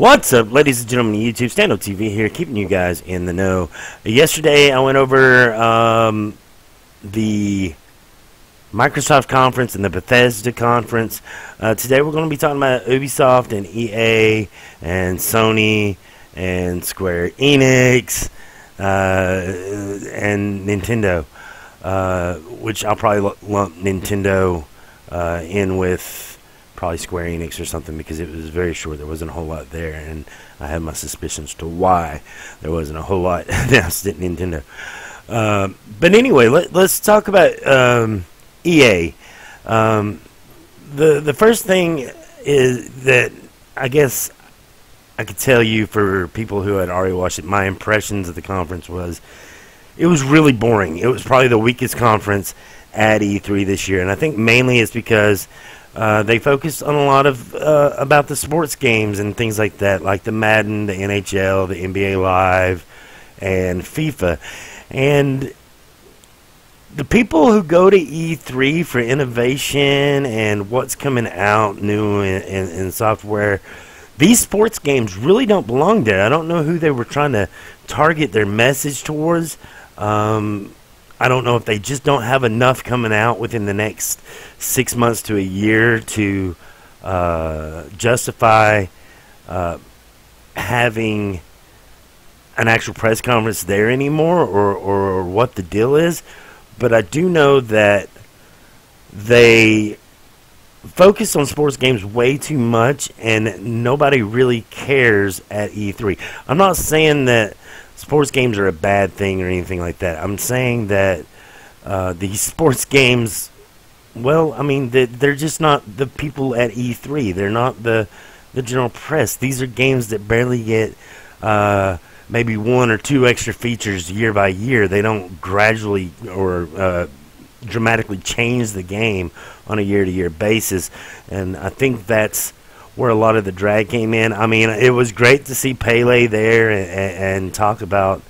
What's up, ladies and gentlemen, YouTube, Stand Up TV here, keeping you guys in the know. Yesterday, I went over the Microsoft conference and the Bethesda conference. Today, we're going to be talking about Ubisoft and EA and Sony and Square Enix and Nintendo, which I'll probably lump Nintendo in with probably Square Enix or something, because it was very short. There wasn't a whole lot there, and I have my suspicions to why there wasn't a whole lot announced at Nintendo. But anyway, let's talk about EA. The first thing is that I guess I could tell you, for people who had already watched it, my impressions of the conference was it was really boring. It was probably the weakest conference at E3 this year, and I think mainly it's because they focused on a lot of about the sports games and things like that, like the Madden, the NHL, the NBA Live, and FIFA. And the people who go to E3 for innovation and what's coming out new in software, these sports games really don't belong there. I don't know who they were trying to target their message towards. I don't know if they just don't have enough coming out within the next 6 months to a year to justify having an actual press conference there anymore, or what the deal is. But I do know that they focus on sports games way too much, and nobody really cares at E3. I'm not saying that sports games are a bad thing or anything like that. I'm saying that these sports games, well, I mean, they're just not the people at E3. They're not the general press. These are games that barely get maybe one or two extra features year by year. They don't gradually or dramatically change the game on a year-to-year basis, and I think that's where a lot of the drag came in. I mean, it was great to see Pele there and talk about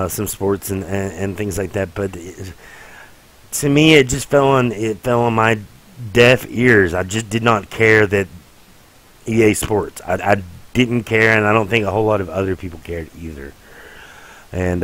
some sports and things like that, but to me, it just fell on my deaf ears. I just did not care that EA Sports. I didn't care, and I don't think a whole lot of other people cared either. And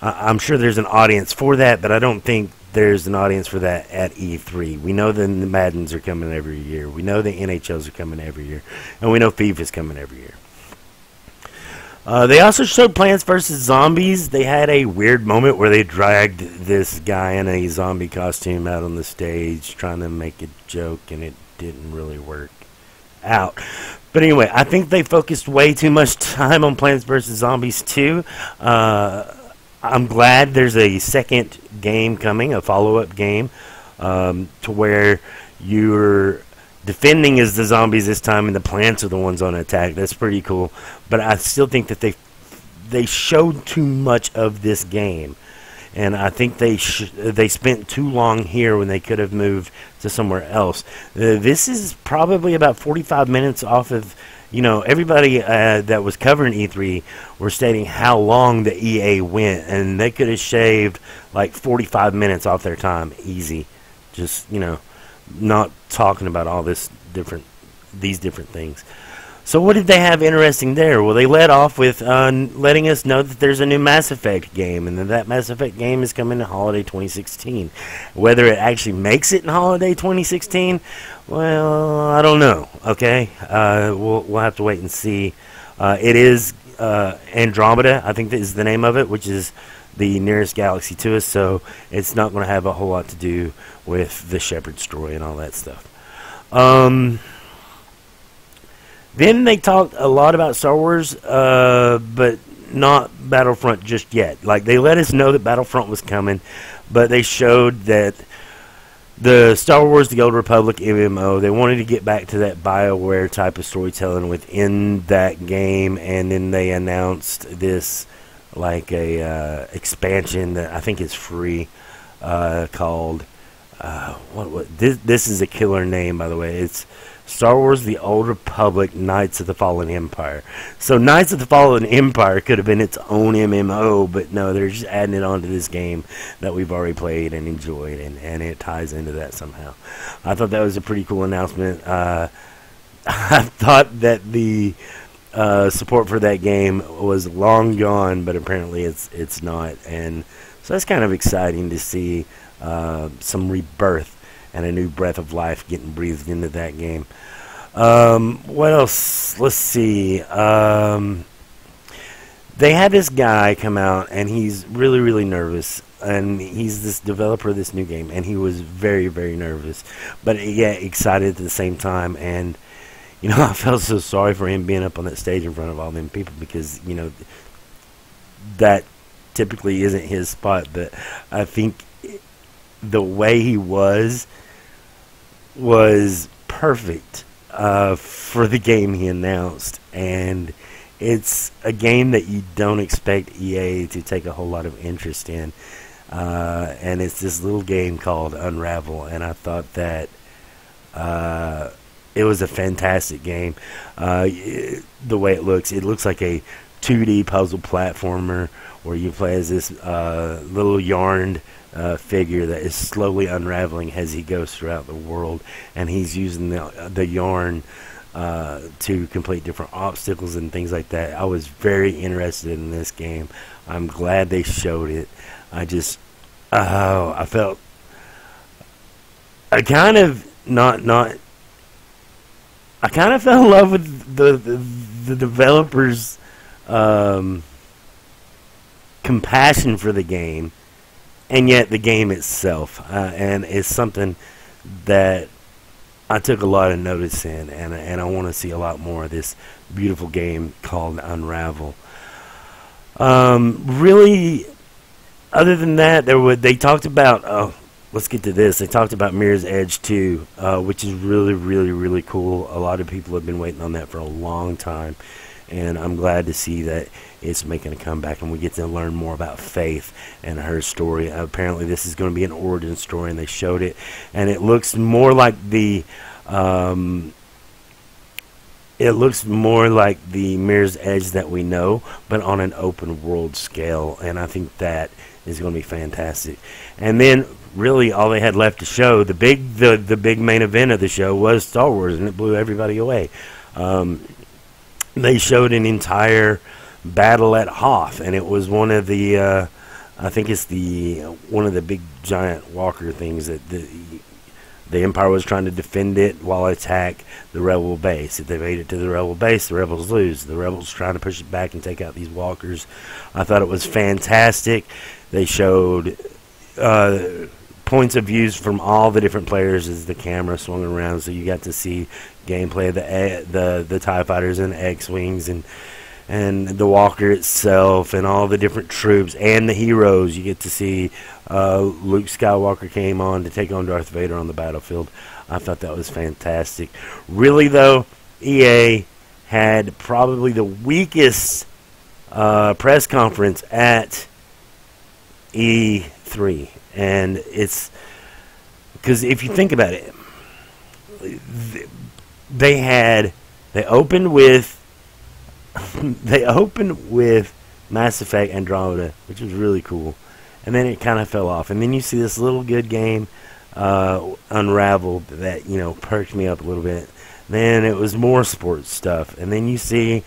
I'm sure there's an audience for that, but I don't think there's an audience for that at E3. We know that the Maddens are coming every year. We know the NHLs are coming every year. And we know FIFA's coming every year. They also showed Plants vs. Zombies. They had a weird moment where they dragged this guy in a zombie costume out on the stage trying to make a joke, and it didn't really work out. But anyway, I think they focused way too much time on Plants vs. Zombies 2. I'm glad there's a second game coming, a follow-up game, to where you're defending as the zombies this time, and the plants are the ones on attack. That's pretty cool. But I still think that they showed too much of this game, and I think they spent too long here when they could have moved to somewhere else. This is probably about 45 minutes off of. You know, everybody that was covering E3 were stating how long the EA went, and they could have shaved like 45 minutes off their time, easy. Just, you know, not talking about all these different things. So what did they have interesting there? Well, they led off with letting us know that there's a new Mass Effect game, and that Mass Effect game is coming in Holiday 2016. Whether it actually makes it in Holiday 2016, well, I don't know. Okay, we'll have to wait and see. It is Andromeda, I think that is the name of it, which is the nearest galaxy to us, so it's not going to have a whole lot to do with the Shepard story and all that stuff. Then they talked a lot about Star Wars, but not Battlefront just yet. Like, they let us know that Battlefront was coming, but they showed that the Star Wars The Old Republic MMO, they wanted to get back to that BioWare type of storytelling within that game, and then they announced this, like, a expansion that I think is free, called, this is a killer name, by the way. It's Star Wars The Old Republic Knights of the Fallen Empire. So Knights of the Fallen Empire could have been its own MMO, but no, they're just adding it onto this game that we've already played and enjoyed, and it ties into that somehow. I thought that was a pretty cool announcement. I thought that the support for that game was long gone, but apparently it's not, and so that's kind of exciting to see some rebirth and a new breath of life getting breathed into that game. What else? Let's see. They had this guy come out, and he's really, really nervous. And he's this developer of this new game, and he was very, very nervous, but yeah, excited at the same time. And I felt so sorry for him being up on that stage in front of all them people because that typically isn't his spot. But I think the way he was perfect for the game he announced, and it's a game that you don't expect EA to take a whole lot of interest in. And it's this little game called Unravel, and I thought that it was a fantastic game. The way it looks like a 2D puzzle platformer where you play as this little yarned figure that is slowly unraveling as he goes throughout the world, and he's using the yarn to complete different obstacles and things like that. I was very interested in this game. I'm glad they showed it. I felt I kind of fell in love with the developers' compassion for the game, and yet the game itself, and it's something that I took a lot of notice in, and I want to see a lot more of this beautiful game called Unravel. Really. Other than that, they talked about, let's get to this. They talked about Mirror's Edge 2, which is really, really, really cool. A lot of people have been waiting on that for a long time, and I'm glad to see that it's making a comeback, and we get to learn more about Faith and her story. Apparently, this is going to be an origin story, and they showed it, and it looks more like the Mirror's Edge that we know, but on an open world scale, and I think that is going to be fantastic. And then really all they had left to show, the big main event of the show was Star Wars, and it blew everybody away. They showed an entire battle at Hoth, and it was one of the I think it's one of the big giant walker things that the Empire was trying to defend it while attack the Rebel base. If they made it to the Rebel base, the Rebels lose. The Rebels trying to push it back and take out these walkers. I thought it was fantastic. They showed points of views from all the different players as the camera swung around, so you got to see gameplay of the TIE fighters and the X-Wings and the Walker itself and all the different troops and the heroes. You get to see Luke Skywalker came on to take on Darth Vader on the battlefield. I thought that was fantastic. Really, though, EA had probably the weakest press conference at E3, and it's because if you think about it, they opened with Mass Effect Andromeda, which was really cool, and then it kind of fell off, and then you see this little good game Unravel that perked me up a little bit. Then it was more sports stuff, and then you see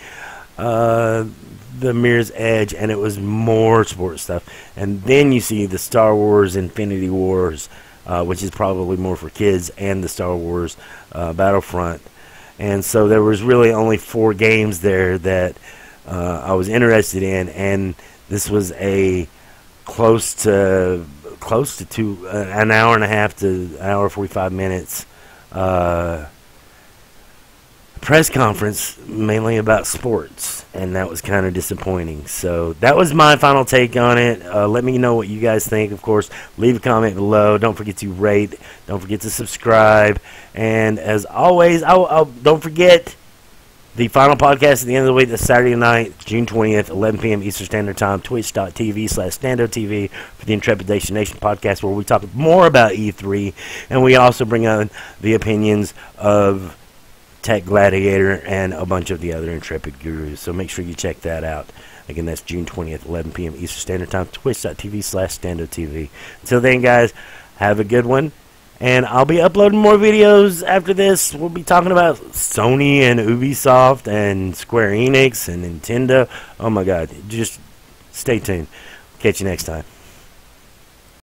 the Mirror's Edge, and it was more sports stuff, and then you see the Star Wars Infinity Wars, which is probably more for kids, and the Star Wars Battlefront. And so there was really only 4 games there that I was interested in, and this was a close to an hour and a half to an hour 45 minutes press conference, mainly about sports, and that was kind of disappointing. So that was my final take on it. Let me know what you guys think. Of course, leave a comment below. Don't forget to rate. Don't forget to subscribe. And as always, don't forget the final podcast at the end of the week, this Saturday night, June 20th, 11 p.m. Eastern Standard Time, twitch.tv/StandoTV for the Intrepidation Nation podcast, where we talk more about E3, and we also bring on the opinions of Tech Gladiator and a bunch of the other Intrepid gurus. So make sure you check that out. Again, that's June 20th, 11 p.m. Eastern Standard Time, twitch.tv/StandoTV. Until then, guys, have a good one. And I'll be uploading more videos after this. We'll be talking about Sony and Ubisoft and Square Enix and Nintendo. Oh my god, just stay tuned. Catch you next time.